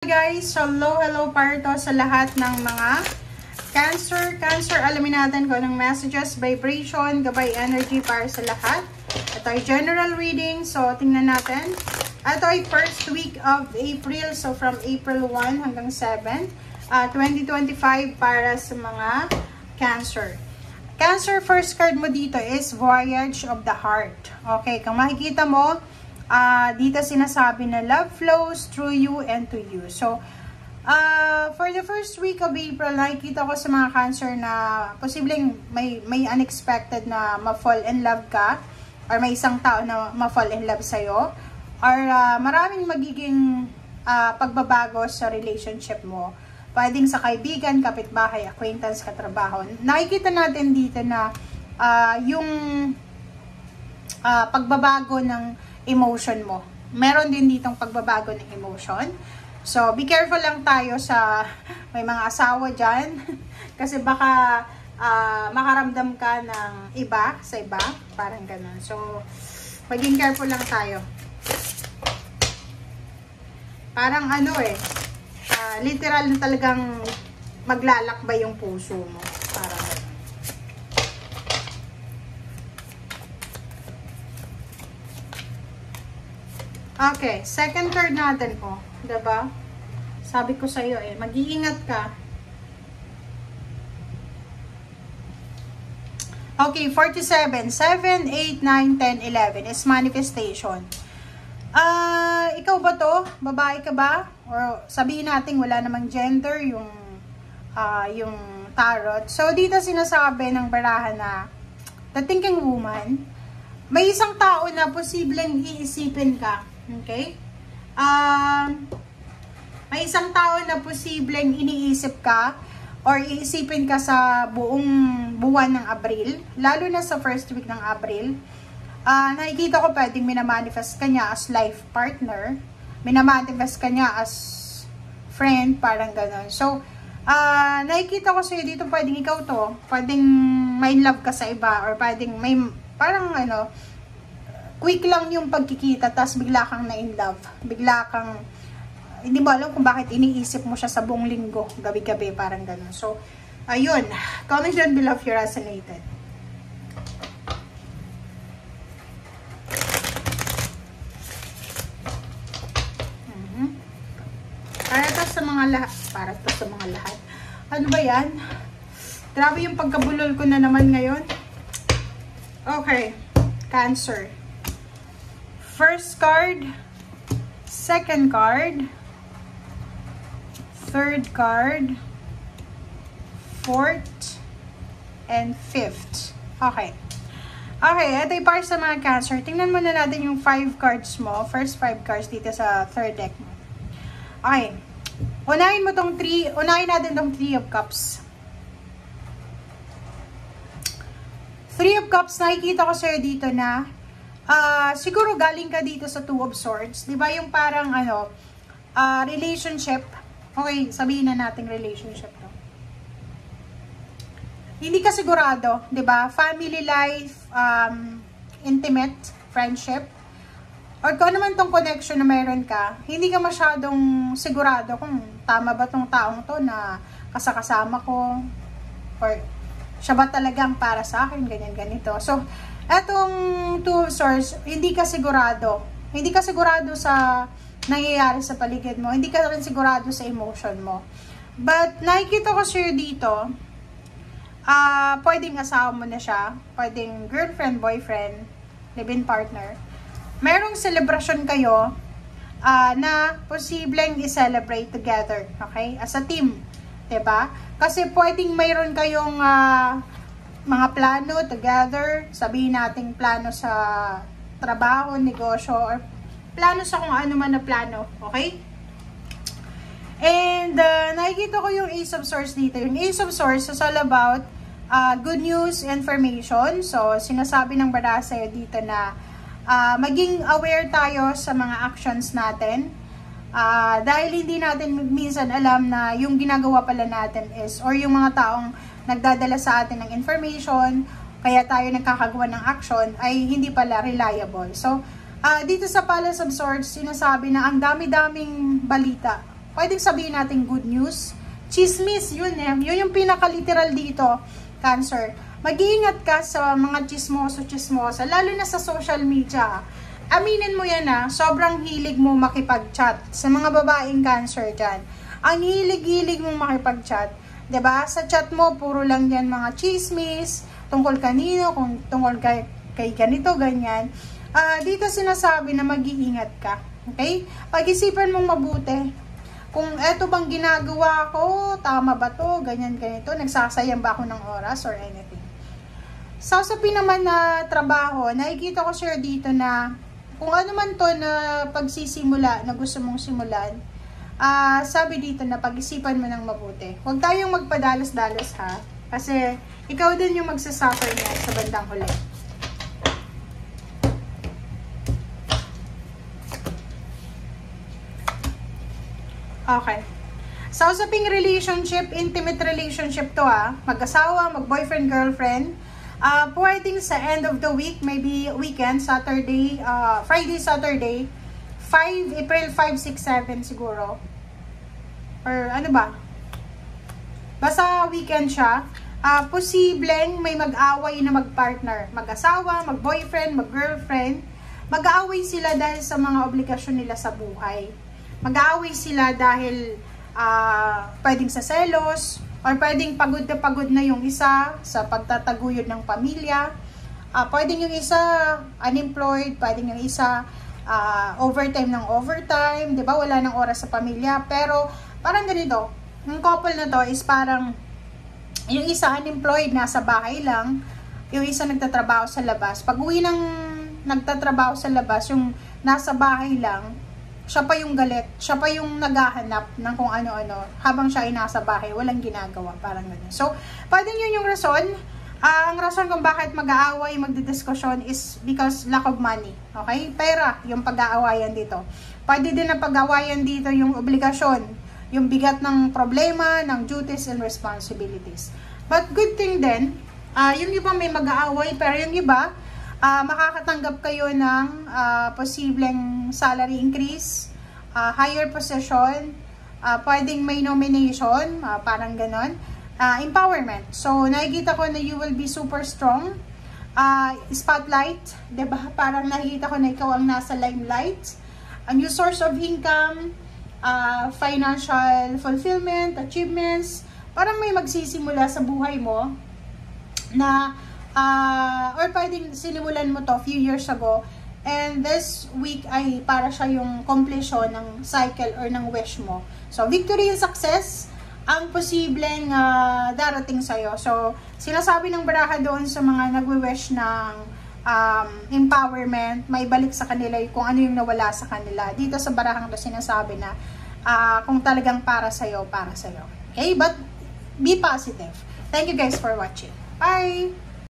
Guys, hello para to sa lahat ng mga Cancer, alamin natin kung anong messages, vibration, gabay energy para sa lahat. Ito ay general reading, so tingnan natin. Ito ay first week of April, so from April 1 hanggang 7, 2025 para sa mga Cancer. Cancer, first card mo dito is Voyage of the Heart. Okay, kung makikita mo, dito sinasabi na love flows through you and to you. So, for the first week of April, nakikita ko sa mga Cancer na posibleng may unexpected na ma-fall in love ka, or may isang tao na ma-fall in love sa'yo, or maraming magiging pagbabago sa relationship mo. Pwedeng sa kaibigan, kapitbahay, acquaintance, katrabaho. Nakikita natin dito na yung pagbabago ng emotion mo. Meron din ditong pagbabago ng emotion. So, be careful lang tayo sa may mga asawa dyan. Kasi baka makaramdam ka ng iba sa iba. Parang ganun. So, maging careful lang tayo. Parang literal na talagang maglalakbay yung puso mo. Parang ganun. Okay, second card natin po. Diba? Sabi ko sa'yo mag-iingat ka. Okay, 47. 7, 8, 9, 10, 11 is manifestation. Ikaw ba to? Babae ka ba? Or sabihin natin wala namang gender yung tarot. So, dito sinasabi ng barahan na the thinking woman, may isang tao na posibleng iisipin ka. Okay? May isang tao na posibleng iniisip ka or iisipin ka sa buong buwan ng Abril, lalo na sa first week ng Abril. Nakikita ko pwedeng minamanifest ka niya as life partner, minamanifest ka niya as friend, parang gano'n. So, nakikita ko sa'yo dito pwedeng ikaw to, pwedeng may love ka sa iba, or pwedeng may parang quick lang yung pagkikita, tas bigla kang na-in love. Bigla kang, hindi mo alam kung bakit iniisip mo siya sa buong linggo, gabi-gabi, parang gano'n. So, ayun. Comment down below if you resonated. Para to sa mga lahat. Ano ba yan? Grabe yung pagkabulol ko na naman ngayon. Okay. Cancer. First card, second card, third card, fourth, and fifth. Okay. Okay, ito yung para sa mga Cancer. Tingnan muna natin yung 5 cards mo. First 5 cards dito sa third deck mo. Okay. Unahin natin tong 3 of Cups. 3 of Cups, nakikita ko sa'yo dito na siguro galing ka dito sa 2 of Swords. Diba yung parang relationship. Okay, sabihin na natin relationship to. Hindi ka sigurado, diba? Family life, intimate, friendship, or kung ano man tong connection na meron ka, hindi ka masyadong sigurado kung tama ba tong taong to na kasama ko, or siya ba talagang para sa akin, ganyan, ganito. So, etong 2 of Swords, hindi ka sigurado. Hindi ka sigurado sa nangyayari sa paligid mo. Hindi ka rin sigurado sa emotion mo. But, nakikita ko sa'yo dito, pwedeng asawa mo na siya, pwedeng girlfriend, boyfriend, live-in partner. Merong celebration kayo na posibleng i-celebrate together, okay? As a team, diba? Kasi pwedeng mayroon kayong mga plano together, sabihin natin plano sa trabaho, negosyo, or plano sa kung ano man na plano, okay? And nakikita ko yung Ace of Swords dito. Yung Ace of Swords is all about good news, information. So, sinasabi ng baraha sa'yo dito na maging aware tayo sa mga actions natin. Dahil hindi natin minsan alam na yung ginagawa pala natin is, or yung mga taong nagdadala sa atin ng information, kaya tayo nagkakagawa ng action, ay hindi pala reliable. So, dito sa Palace of Swords, sinasabi na ang dami-daming balita pwedeng sabihin natin good news. Chismis, yun yung pinaka-literal dito, Cancer. Mag-iingat ka sa mga chismosa, lalo na sa social media. Aminin mo yan sobrang hilig mo makipag-chat sa mga babaeng Cancer dyan. Ang hilig-hilig mo makipag-chat. 'Di ba? Sa chat mo, puro lang yan mga chismis, tungkol kanino, kung tungkol kay ganito, ganyan. Dito sinasabi na mag-iingat ka. Okay? Pag-isipan mong mabuti. Kung eto bang ginagawa ko, tama ba to, ganyan, ganito, nagsasayang ba ako ng oras or anything. Sa usapin naman na trabaho, nakikita ko sir dito na kung ano man to na pagsisimula na gusto mong simulan, sabi dito na pag-isipan mo ng mabuti. Huwag tayong magpadalos-dalos ha, kasi ikaw din yung magsasuffer niya sa bandang huli. Okay. Sa usaping relationship, intimate relationship to mag-asawa, mag-boyfriend, girlfriend. Pwedeng sa end of the week, maybe weekend, Saturday, Friday, Saturday, April 5, 6, 7 siguro. Or ano ba? Basta weekend siya. Posibleng may mag-away na mag-partner. Mag-asawa, mag-boyfriend, mag-girlfriend. Mag-aaway sila dahil sa mga obligasyon nila sa buhay. Mag-aaway sila dahil pwedeng sa selos, or pwedeng pagod na yung isa sa pagtataguyod ng pamilya. Pwedeng yung isa unemployed, pwedeng yung isa overtime ng overtime, 'di ba? Wala nang oras sa pamilya. Pero parang ganito, yung couple na to is parang yung isa unemployed, nasa bahay lang, yung isa nagtatrabaho sa labas. Pag uwi ng nagtatrabaho sa labas, yung nasa bahay lang, siya pa yung galit, siya pa yung naghahanap ng kung ano-ano habang siya ay nasa bahay, walang ginagawa, parang gano'n. So, pwedeng yun yung rason. Ang rason kung bakit mag-aaway, magdidiskusyon is because lack of money. Okay? Pera, yung pag-aawayan dito. Pwede din na pag-aawayan dito yung obligasyon, yung bigat ng problema, ng duties and responsibilities. But good thing din, yung iba may mag-aaway, pero yung iba, makakatanggap kayo ng posibleng salary increase, higher position, pwedeng may nomination, parang ganon, empowerment. So, nakikita ko na you will be super strong. Spotlight, diba? Parang nakikita ko na ikaw ang nasa limelight. A new source of income, financial fulfillment, achievements. Parang may magsisimula sa buhay mo na or pwedeng sinimulan mo to few years ago, and this week ay para siya yung completion ng cycle or ng wish mo. So, victory and success ang posibleng darating sa'yo. So, sinasabi ng baraha doon sa mga nagwi-wish ng empowerment, may balik sa kanila kung ano yung nawala sa kanila. Dito sa barahang to sinasabi na kung talagang para sa'yo, para sa'yo. Okay? But, be positive. Thank you guys for watching. Bye!